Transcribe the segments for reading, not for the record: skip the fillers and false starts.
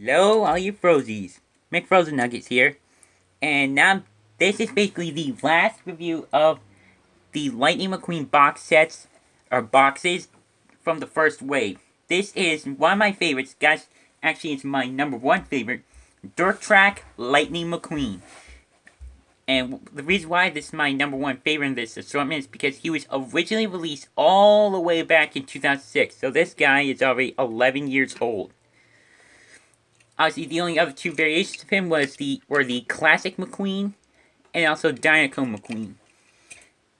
Hello, all you Frozies. McFrozen Nuggets here. And now, this is basically the last review of the Lightning McQueen box sets, or boxes, from the first wave. This is one of my favorites. Guys, actually, it's my number one favorite. Dirt Track Lightning McQueen. And the reason why this is my number one favorite in this assortment is because he was originally released all the way back in 2006. So this guy is already 11 years old. Obviously, the only other two variations of him were the Classic McQueen and also Dinoco McQueen.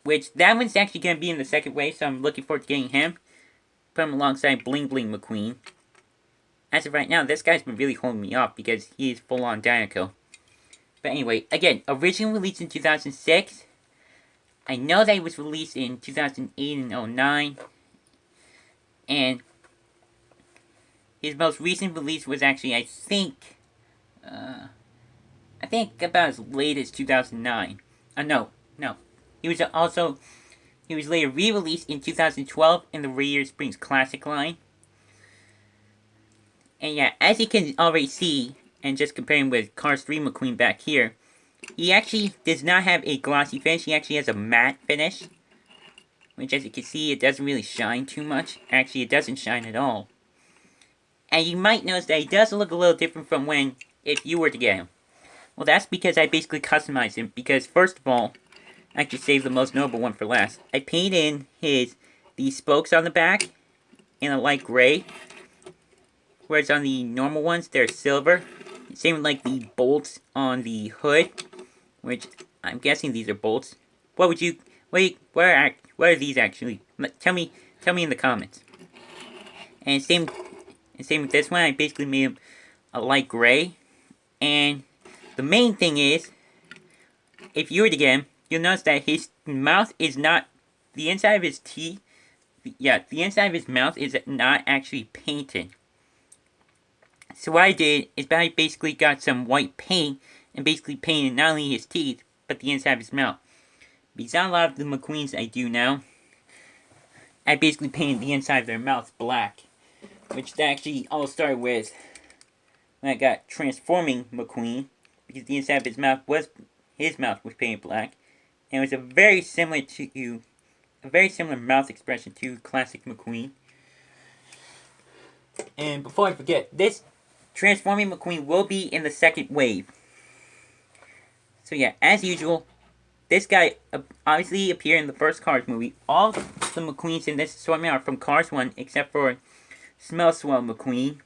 Which, that one's actually going to be in the second wave, so I'm looking forward to getting him. Put him alongside Bling Bling McQueen. As of right now, this guy's been really holding me off because he is full-on Dinoco. But anyway, again, originally released in 2006. I know that he was released in 2008 and 2009. And his most recent release was actually, I think about as late as 2009. No. He was later re-released in 2012 in the Radiator Springs Classic line. And yeah, as you can already see, and just comparing with Cars 3 McQueen back here, he actually does not have a glossy finish. He actually has a matte finish. Which, as you can see, it doesn't really shine too much. Actually, it doesn't shine at all. And you might notice that he does look a little different from if you were to get him. Well, that's because I basically customized him. Because, first of all, I actually saved the most notable one for last. I painted in the spokes on the back in a light gray. Whereas on the normal ones, they're silver. Same with like the bolts on the hood. Which, I'm guessing these are bolts. What are these actually? Tell me in the comments. And same with this one, I basically made him a light gray. And the main thing is, if you were to get him, you'll notice that his mouth is not, the inside of his teeth, the inside of his mouth is not actually painted. So what I did is I basically got some white paint and basically painted not only his teeth, but the inside of his mouth. Because on a lot of the McQueens I do now, I basically painted the inside of their mouths black. Which actually all started with when I got Transforming McQueen, because the inside of his mouth was painted black, and it was a very similar mouth expression to Classic McQueen. And before I forget, this Transforming McQueen will be in the second wave. So yeah, as usual, this guy obviously appeared in the first Cars movie. All the McQueens in this assortment are from Cars 1, except for Smell Swell McQueen,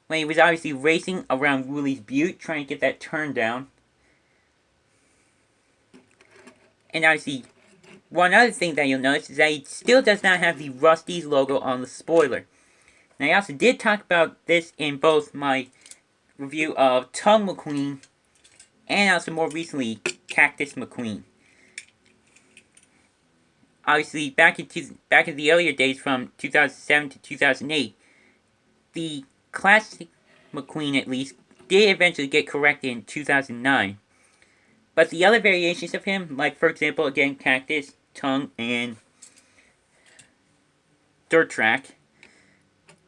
when he was obviously racing around Wooley's Butte, trying to get that turn down. And obviously, one other thing that you'll notice is that he still does not have the Rusty's logo on the spoiler. Now, I also did talk about this in both my review of Tongue McQueen and also more recently, Cactus McQueen. Obviously, back in the earlier days from 2007 to 2008, the Classic McQueen, at least, did eventually get corrected in 2009. But the other variations of him, like, for example, again, Cactus, Tongue, and Dirt Track,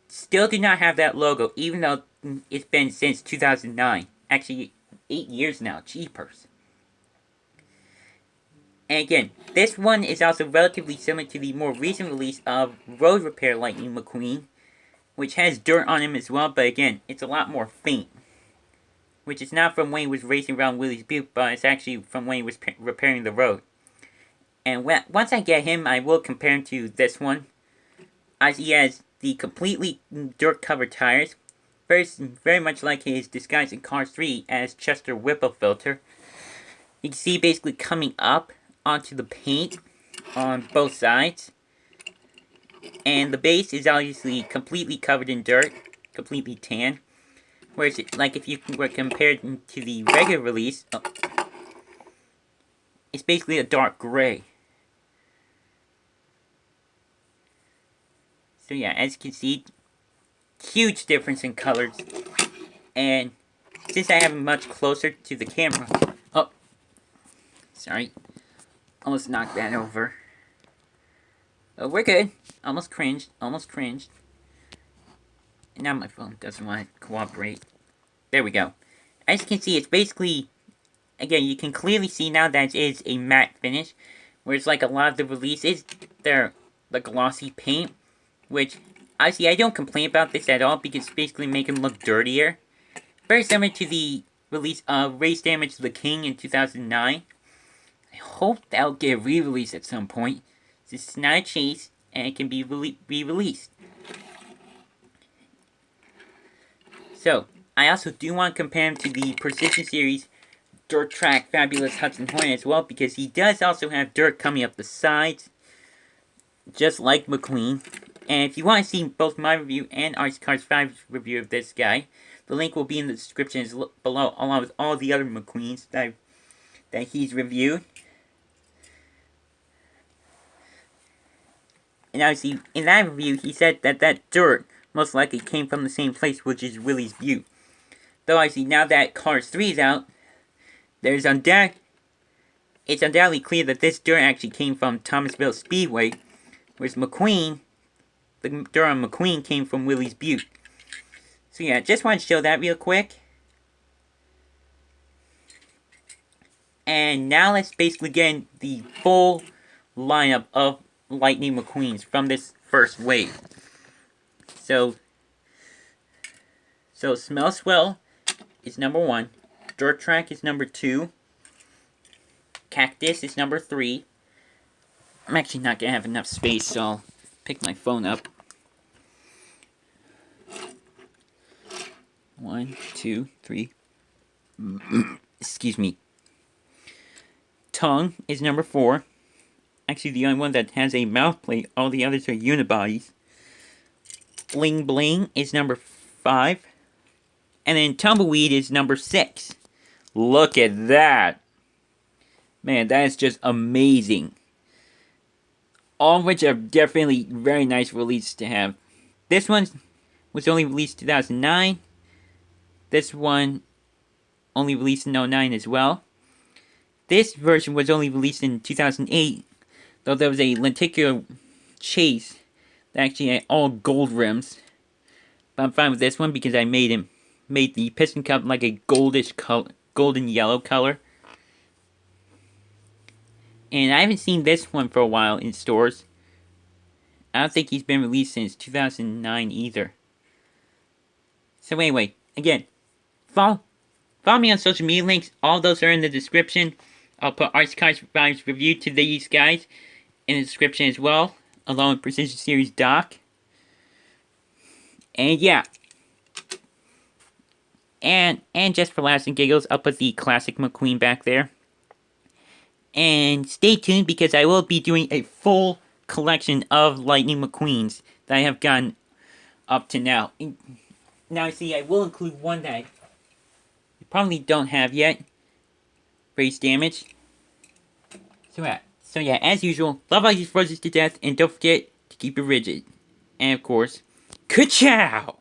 still do not have that logo, even though it's been since 2009. Actually, 8 years now. Jeepers. And again, this one is also relatively similar to the more recent release of Road Repair Lightning McQueen, which has dirt on him as well, but again, it's a lot more faint. Which is not from when he was racing around Willie's Butte, but it's actually from when he was repairing the road. And once I get him, I will compare him to this one, as he has the completely dirt-covered tires, very much like his disguise in Cars 3 as Chester Whipple filter. You can see basically coming up onto the paint on both sides. And the base is obviously completely covered in dirt, completely tan. Whereas, like, if you were compared to the regular release, it's basically a dark gray. So yeah, as you can see, huge difference in colors. And since I have him much closer to the camera, sorry, almost knocked that over. Oh, we're good. Almost cringed. Now my phone doesn't want to cooperate. There we go. As you can see, it's basically, again, you can clearly see now that it is a matte finish. Whereas like a lot of the releases, they're the glossy paint. Which, honestly, I don't complain about this at all because it's basically making them look dirtier. Very similar to the release of Race Damage to the King in 2009. I hope that'll get re-released at some point. This is not a chase, and it can be re-released. So, I also do want to compare him to the Precision Series Dirt Track Fabulous Hudson Hornet as well, because he does also have dirt coming up the sides, just like McQueen. And if you want to see both my review and RC Cars 5's review of this guy, the link will be in the description below, along with all the other McQueens that he's reviewed. And obviously, in that review, he said that dirt most likely came from the same place, which is Willys Butte. Though obviously, now that Cars 3 is out, it's undoubtedly clear that this dirt actually came from Thomasville Speedway, whereas McQueen, the dirt on McQueen came from Willys Butte. So yeah, just want to show that real quick. And now let's basically get the full lineup of Lightning McQueens from this first wave. So Smell Swell is number 1. Dirt Track is number 2. Cactus is number 3. I'm actually not going to have enough space, so I'll pick my phone up. 1, 2, 3. Excuse me. Tongue is number 4. Actually, the only one that has a mouth plate. All the others are unibodies. Bling Bling is number 5. And then Tumbleweed is number 6. Look at that. Man, that is just amazing. All of which are definitely very nice releases to have. This one was only released in 2009. This one only released in 2009 as well. This version was only released in 2008. Though there was a lenticular chase that actually had all gold rims. But I'm fine with this one because I made the piston cup like a golden yellow color. And I haven't seen this one for a while in stores. I don't think he's been released since 2009 either. So anyway, again, follow me on social media links. All those are in the description. I'll put RC Cars 5's review to these guys in the description as well, along with Precision Series Doc. And yeah. And just for laughs and giggles, I'll put the classic McQueen back there. And stay tuned because I will be doing a full collection of Lightning McQueens that I have gotten up to now. Now, see, I will include one that you probably don't have yet. Race Damage. So yeah, as usual, love all these roses to death, and don't forget to keep it rigid. And of course, ka-chow!